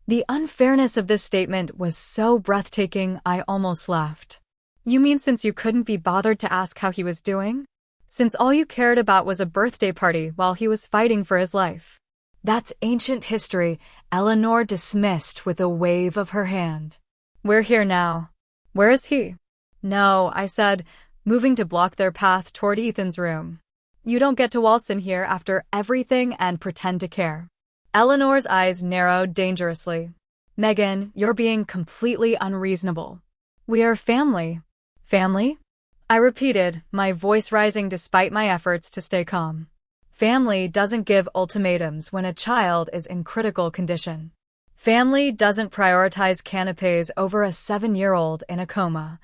The unfairness of this statement was so breathtaking I almost laughed. "You mean since you couldn't be bothered to ask how he was doing? Since all you cared about was a birthday party while he was fighting for his life?" "That's ancient history," Eleanor dismissed with a wave of her hand. "We're here now. Where is he?" "No," I said, moving to block their path toward Ethan's room. "You don't get to waltz in here after everything and pretend to care." Eleanor's eyes narrowed dangerously. "Megan, you're being completely unreasonable. We are family." "Family?" I repeated, my voice rising despite my efforts to stay calm. "Family doesn't give ultimatums when a child is in critical condition. Family doesn't prioritize canapés over a 7-year-old in a coma."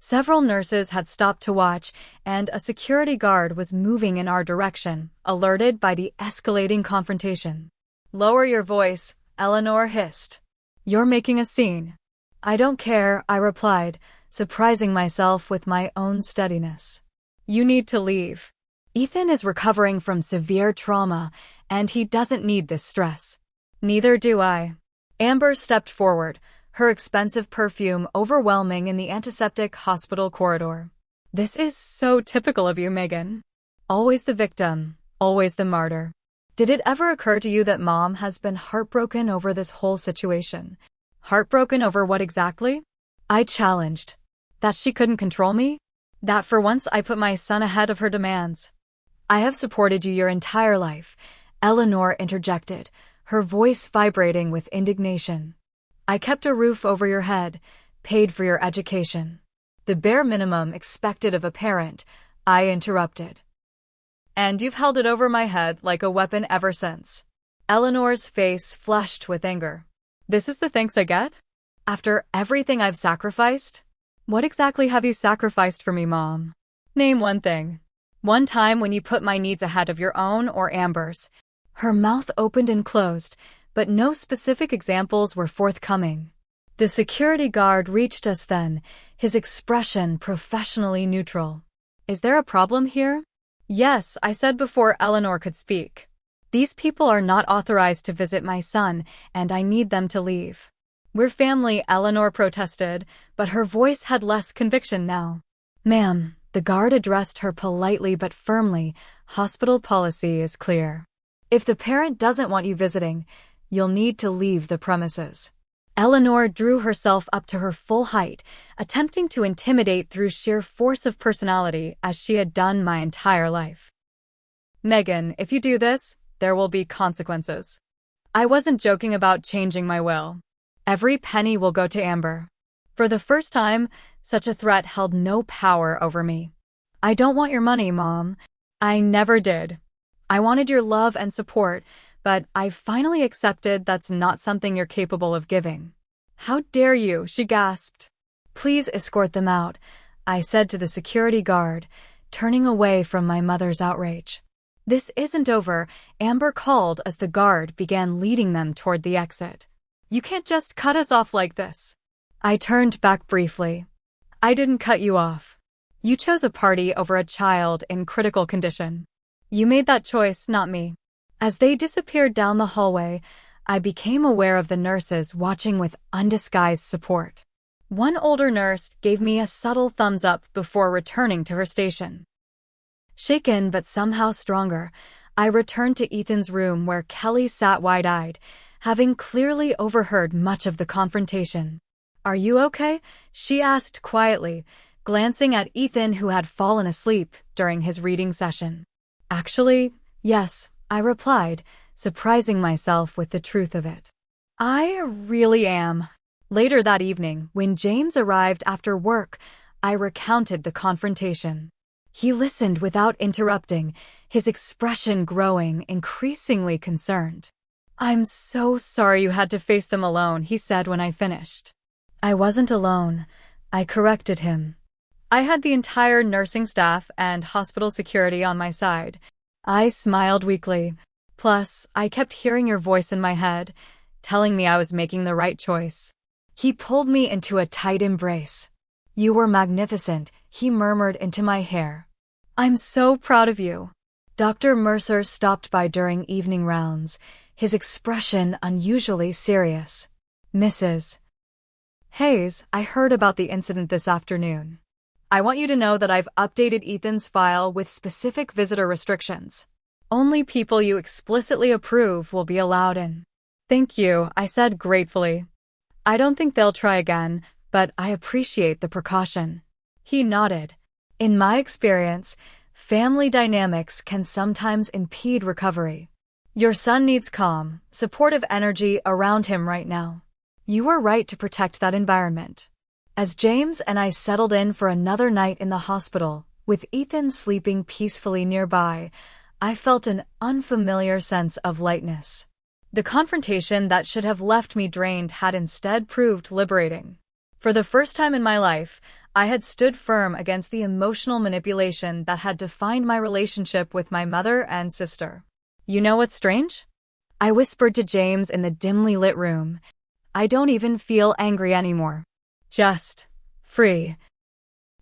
Several nurses had stopped to watch, and a security guard was moving in our direction, alerted by the escalating confrontation. "Lower your voice," Eleanor hissed. "You're making a scene." "I don't care," I replied, surprising myself with my own steadiness. "You need to leave. Ethan is recovering from severe trauma, and he doesn't need this stress." "Neither do I." Amber stepped forward, her expensive perfume overwhelming in the antiseptic hospital corridor. "This is so typical of you, Megan. Always the victim, always the martyr. Did it ever occur to you that Mom has been heartbroken over this whole situation?" "Heartbroken over what exactly?" I challenged. "That she couldn't control me? That for once I put my son ahead of her demands?" "I have supported you your entire life," Eleanor interjected, her voice vibrating with indignation. "I kept a roof over your head, paid for your education. The bare minimum expected of a parent," I interrupted. "And you've held it over my head like a weapon ever since." Eleanor's face flushed with anger. "This is the thanks I get? After everything I've sacrificed?" "What exactly have you sacrificed for me, Mom? Name one thing. One time when you put my needs ahead of your own or Amber's." Her mouth opened and closed, but no specific examples were forthcoming. The security guard reached us then, his expression professionally neutral. "Is there a problem here?" "Yes," I said before Eleanor could speak. "These people are not authorized to visit my son, and I need them to leave." "We're family," Eleanor protested, but her voice had less conviction now. Ma'am, the guard addressed her politely but firmly. Hospital policy is clear. If the parent doesn't want you visiting, you'll need to leave the premises. Eleanor drew herself up to her full height, attempting to intimidate through sheer force of personality as she had done my entire life. Megan, if you do this, there will be consequences. I wasn't joking about changing my will. Every penny will go to Amber. For the first time, such a threat held no power over me. I don't want your money, Mom. I never did. I wanted your love and support, but I finally accepted that's not something you're capable of giving. How dare you, she gasped. Please escort them out, I said to the security guard, turning away from my mother's outrage. This isn't over, Amber called as the guard began leading them toward the exit. You can't just cut us off like this. I turned back briefly. I didn't cut you off. You chose a party over a child in critical condition. You made that choice, not me. As they disappeared down the hallway, I became aware of the nurses watching with undisguised support. One older nurse gave me a subtle thumbs up before returning to her station. Shaken but somehow stronger, I returned to Ethan's room where Kelly sat wide-eyed, having clearly overheard much of the confrontation. Are you okay? She asked quietly, glancing at Ethan who had fallen asleep during his reading session. Actually, yes, I replied, surprising myself with the truth of it. I really am. Later that evening, when James arrived after work, I recounted the confrontation. He listened without interrupting, his expression growing increasingly concerned. I'm so sorry you had to face them alone, he said when I finished. I wasn't alone. I corrected him. I had the entire nursing staff and hospital security on my side. I smiled weakly. Plus, I kept hearing your voice in my head, telling me I was making the right choice. He pulled me into a tight embrace. You were magnificent, he murmured into my hair. I'm so proud of you. Dr. Mercer stopped by during evening rounds, his expression unusually serious. Mrs. Hayes, I heard about the incident this afternoon. I want you to know that I've updated Ethan's file with specific visitor restrictions. Only people you explicitly approve will be allowed in. Thank you, I said gratefully. I don't think they'll try again, but I appreciate the precaution. He nodded. In my experience, family dynamics can sometimes impede recovery. Your son needs calm, supportive energy around him right now. You were right to protect that environment. As James and I settled in for another night in the hospital, with Ethan sleeping peacefully nearby, I felt an unfamiliar sense of lightness. The confrontation that should have left me drained had instead proved liberating. For the first time in my life, I had stood firm against the emotional manipulation that had defined my relationship with my mother and sister. You know what's strange? I whispered to James in the dimly lit room. I don't even feel angry anymore. Just free.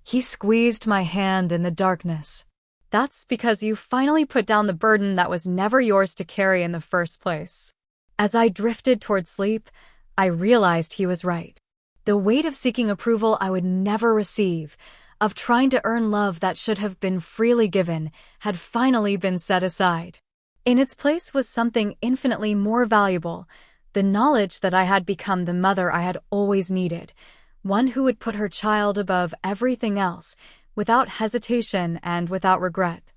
He squeezed my hand in the darkness. That's because you finally put down the burden that was never yours to carry in the first place. As I drifted toward sleep, I realized he was right. The weight of seeking approval I would never receive, of trying to earn love that should have been freely given, had finally been set aside. In its place was something infinitely more valuable, the knowledge that I had become the mother I had always needed, one who would put her child above everything else, without hesitation and without regret.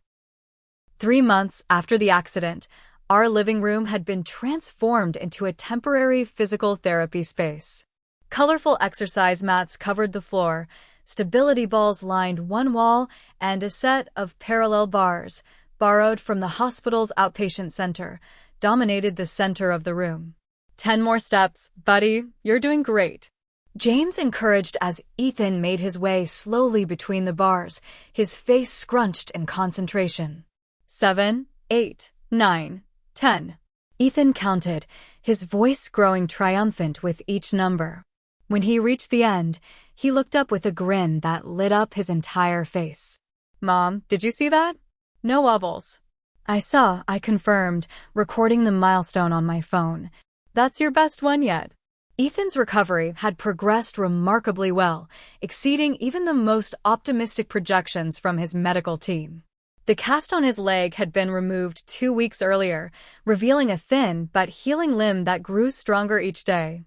3 months after the accident, our living room had been transformed into a temporary physical therapy space. Colorful exercise mats covered the floor, stability balls lined one wall, and a set of parallel bars, borrowed from the hospital's outpatient center, dominated the center of the room. 10 more steps, buddy, you're doing great. James encouraged as Ethan made his way slowly between the bars, his face scrunched in concentration. 7, 8, 9, 10. Ethan counted, his voice growing triumphant with each number. When he reached the end, he looked up with a grin that lit up his entire face. Mom, did you see that? No wobbles. I saw, I confirmed, recording the milestone on my phone. That's your best one yet. Ethan's recovery had progressed remarkably well, exceeding even the most optimistic projections from his medical team. The cast on his leg had been removed 2 weeks earlier, revealing a thin but healing limb that grew stronger each day.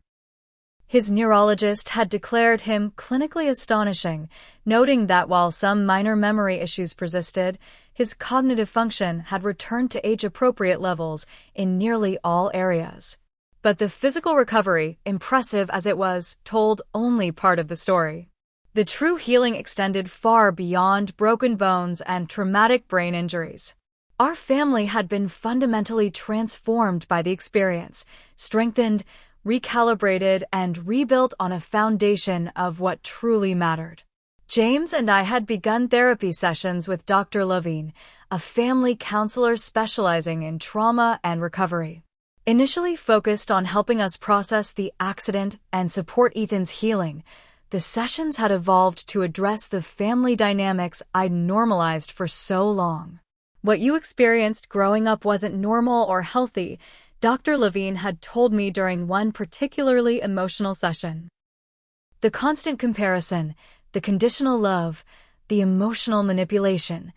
His neurologist had declared him clinically astonishing, noting that while some minor memory issues persisted, his cognitive function had returned to age-appropriate levels in nearly all areas. But the physical recovery, impressive as it was, told only part of the story. The true healing extended far beyond broken bones and traumatic brain injuries. Our family had been fundamentally transformed by the experience, strengthened, recalibrated, and rebuilt on a foundation of what truly mattered. James and I had begun therapy sessions with Dr. Levine, a family counselor specializing in trauma and recovery. Initially focused on helping us process the accident and support Ethan's healing, the sessions had evolved to address the family dynamics I'd normalized for so long. What you experienced growing up wasn't normal or healthy, Dr. Levine had told me during one particularly emotional session. The constant comparison, the conditional love, the emotional manipulation,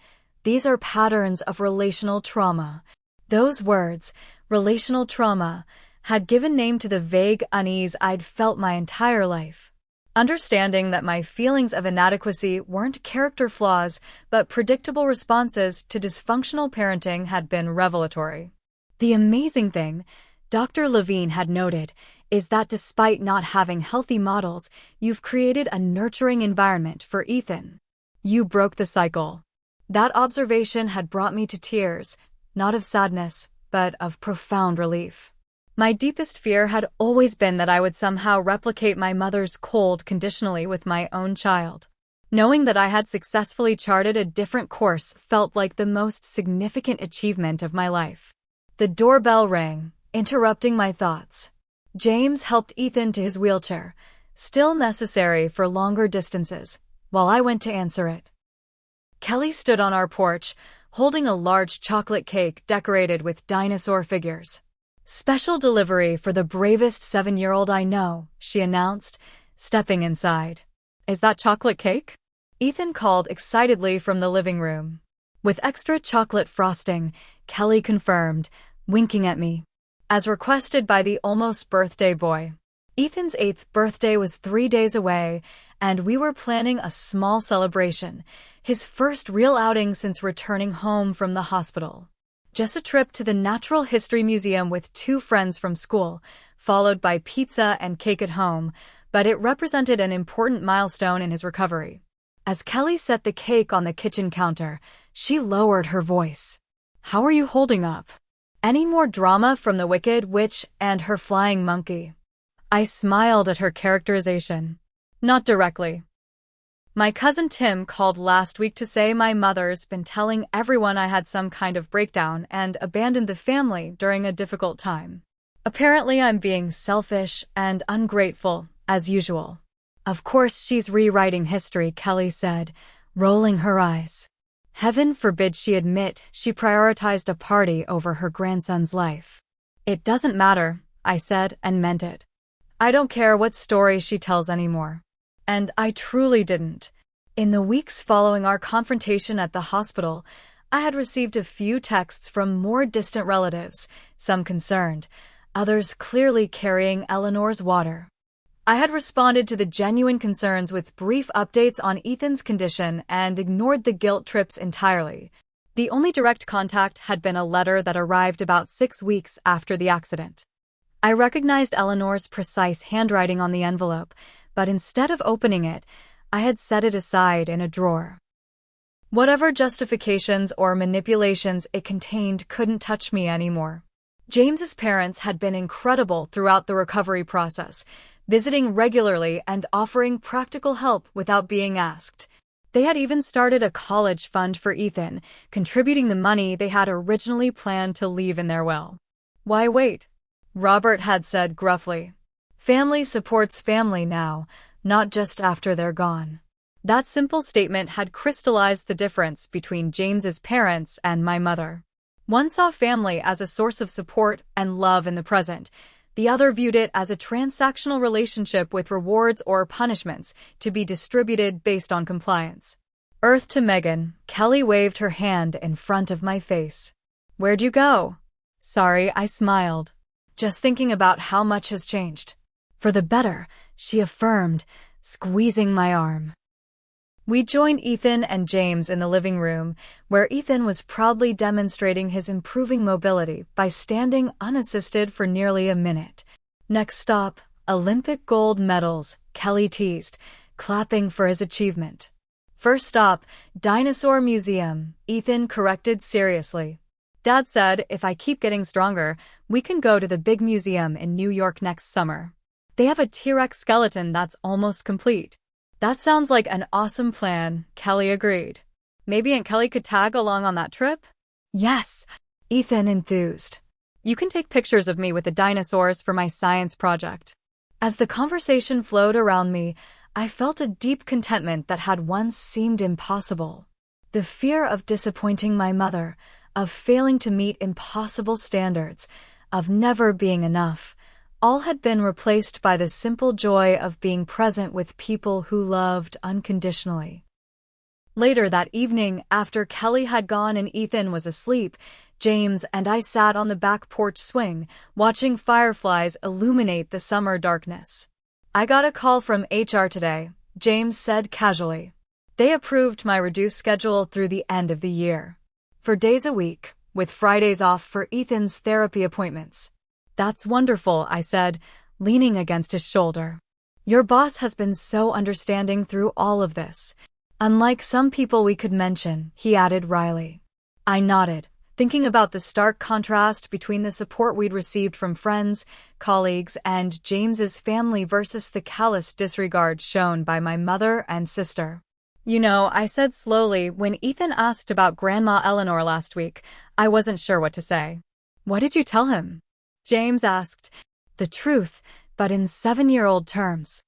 these are patterns of relational trauma. Those words, relational trauma, had given name to the vague unease I'd felt my entire life. Understanding that my feelings of inadequacy weren't character flaws but predictable responses to dysfunctional parenting had been revelatory. The amazing thing, Dr. Levine had noted, is that despite not having healthy models, you've created a nurturing environment for Ethan. You broke the cycle. That observation had brought me to tears, not of sadness, but of profound relief. My deepest fear had always been that I would somehow replicate my mother's cold conditionally with my own child. Knowing that I had successfully charted a different course felt like the most significant achievement of my life. The doorbell rang, interrupting my thoughts. James helped Ethan to his wheelchair, still necessary for longer distances, while I went to answer it. Kelly stood on our porch, holding a large chocolate cake decorated with dinosaur figures. "Special delivery for the bravest 7-year-old I know," she announced, stepping inside. "Is that chocolate cake?" Ethan called excitedly from the living room. "With extra chocolate frosting," Kelly confirmed, winking at me. As requested by the almost birthday boy. Ethan's 8th birthday was 3 days away, and we were planning a small celebration, his first real outing since returning home from the hospital. Just a trip to the Natural History Museum with 2 friends from school, followed by pizza and cake at home, but it represented an important milestone in his recovery. As Kelly set the cake on the kitchen counter, she lowered her voice. "How are you holding up? Any more drama from the Wicked Witch and her flying monkey?" I smiled at her characterization. "Not directly. My cousin Tim called last week to say my mother's been telling everyone I had some kind of breakdown and abandoned the family during a difficult time. Apparently I'm being selfish and ungrateful, as usual." "Of course she's rewriting history," Kelly said, rolling her eyes. Heaven forbid she admit she prioritized a party over her grandson's life. "It doesn't matter," I said, and meant it. "I don't care what story she tells anymore." And I truly didn't. In the weeks following our confrontation at the hospital, I had received a few texts from more distant relatives, some concerned, others clearly carrying Eleanor's water. I had responded to the genuine concerns with brief updates on Ethan's condition and ignored the guilt trips entirely. The only direct contact had been a letter that arrived about 6 weeks after the accident. I recognized Eleanor's precise handwriting on the envelope, but instead of opening it, I had set it aside in a drawer. Whatever justifications or manipulations it contained couldn't touch me anymore. James's parents had been incredible throughout the recovery process, visiting regularly and offering practical help without being asked. They had even started a college fund for Ethan, contributing the money they had originally planned to leave in their will. "Why wait?" Robert had said gruffly. "Family supports family now, not just after they're gone." That simple statement had crystallized the difference between James's parents and my mother. One saw family as a source of support and love in the present. The other viewed it as a transactional relationship with rewards or punishments to be distributed based on compliance. Earth to Megan, Kelly waved her hand in front of my face. "Where'd you go?" "Sorry," I smiled. "Just thinking about how much has changed." "For the better," she affirmed, squeezing my arm. We joined Ethan and James in the living room, where Ethan was proudly demonstrating his improving mobility by standing unassisted for nearly a minute. "Next stop, Olympic gold medals," Kelly teased, clapping for his achievement. "First stop, Dinosaur Museum," Ethan corrected seriously. "Dad said if I keep getting stronger, we can go to the big museum in New York next summer. They have a T-Rex skeleton that's almost complete." "That sounds like an awesome plan," Kelly agreed. "Maybe Aunt Kelly could tag along on that trip?" "Yes," Ethan enthused. "You can take pictures of me with the dinosaurs for my science project." As the conversation flowed around me, I felt a deep contentment that had once seemed impossible. The fear of disappointing my mother, of failing to meet impossible standards, of never being enough, all had been replaced by the simple joy of being present with people who loved unconditionally. Later that evening, after Kelly had gone and Ethan was asleep, James and I sat on the back porch swing, watching fireflies illuminate the summer darkness. "I got a call from HR today," James said casually. "They approved my reduced schedule through the end of the year. 4 days a week, with Fridays off for Ethan's therapy appointments." "That's wonderful," I said, leaning against his shoulder. "Your boss has been so understanding through all of this. Unlike some people we could mention," he added wryly. I nodded, thinking about the stark contrast between the support we'd received from friends, colleagues, and James's family versus the callous disregard shown by my mother and sister. "You know," I said slowly, when Ethan asked about Grandma Eleanor last week, I wasn't sure what to say. "What did you tell him?" James asked. "The truth, but in 7-year-old terms."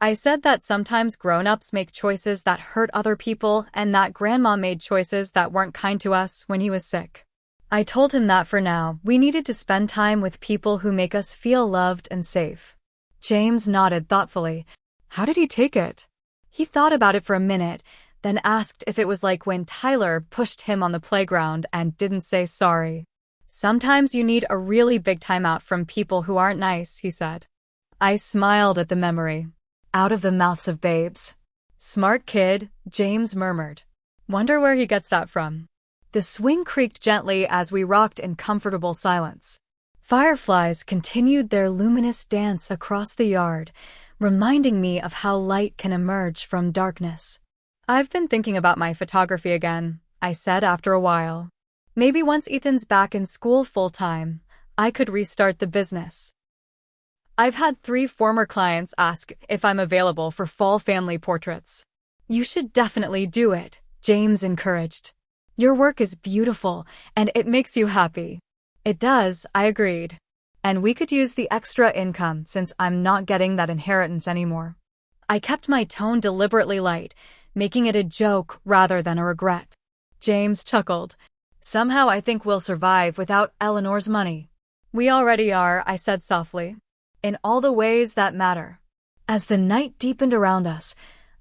I said that sometimes grown-ups make choices that hurt other people and that Grandma made choices that weren't kind to us when he was sick. I told him that for now, we needed to spend time with people who make us feel loved and safe. James nodded thoughtfully. "How did he take it?" He thought about it for a minute, then asked if it was like when Tyler pushed him on the playground and didn't say sorry. "Sometimes you need a really big timeout from people who aren't nice," he said. I smiled at the memory. "Out of the mouths of babes." "Smart kid," James murmured. "Wonder where he gets that from." The swing creaked gently as we rocked in comfortable silence. Fireflies continued their luminous dance across the yard, reminding me of how light can emerge from darkness. "I've been thinking about my photography again," I said after a while. "Maybe once Ethan's back in school full-time, I could restart the business." I've had 3 former clients ask if I'm available for fall family portraits. "You should definitely do it," James encouraged. "Your work is beautiful, and it makes you happy." "It does," I agreed. "And we could use the extra income since I'm not getting that inheritance anymore." I kept my tone deliberately light, making it a joke rather than a regret. James chuckled. "Somehow I think we'll survive without Eleanor's money." "We already are," I said softly. "In all the ways that matter." As the night deepened around us,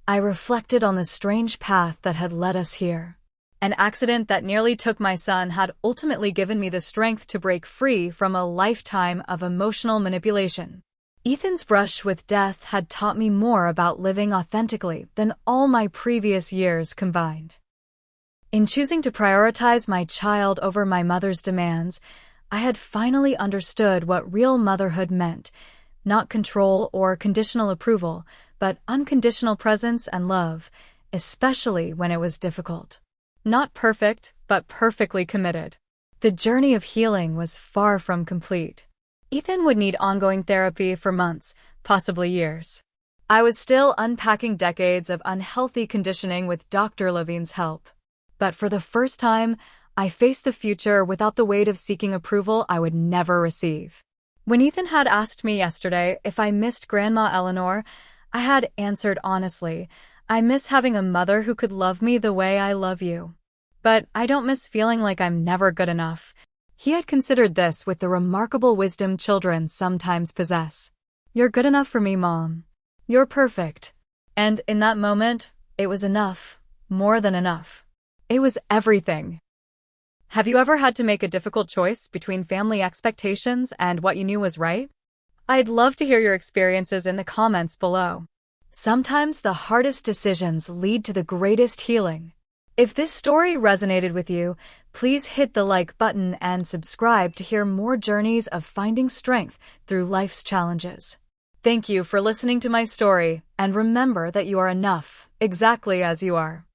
I reflected on the strange path that had led us here. An accident that nearly took my son had ultimately given me the strength to break free from a lifetime of emotional manipulation. Ethan's brush with death had taught me more about living authentically than all my previous years combined. In choosing to prioritize my child over my mother's demands, I had finally understood what real motherhood meant, not control or conditional approval, but unconditional presence and love, especially when it was difficult. Not perfect, but perfectly committed. The journey of healing was far from complete. Ethan would need ongoing therapy for months, possibly years. I was still unpacking decades of unhealthy conditioning with Dr. Levine's help. But for the first time, I faced the future without the weight of seeking approval I would never receive. When Ethan had asked me yesterday if I missed Grandma Eleanor, I had answered honestly, "I miss having a mother who could love me the way I love you. But I don't miss feeling like I'm never good enough." He had considered this with the remarkable wisdom children sometimes possess. "You're good enough for me, Mom. You're perfect." And in that moment, it was enough. More than enough. It was everything. Have you ever had to make a difficult choice between family expectations and what you knew was right? I'd love to hear your experiences in the comments below. Sometimes the hardest decisions lead to the greatest healing. If this story resonated with you, please hit the like button and subscribe to hear more journeys of finding strength through life's challenges. Thank you for listening to my story, and remember that you are enough, exactly as you are.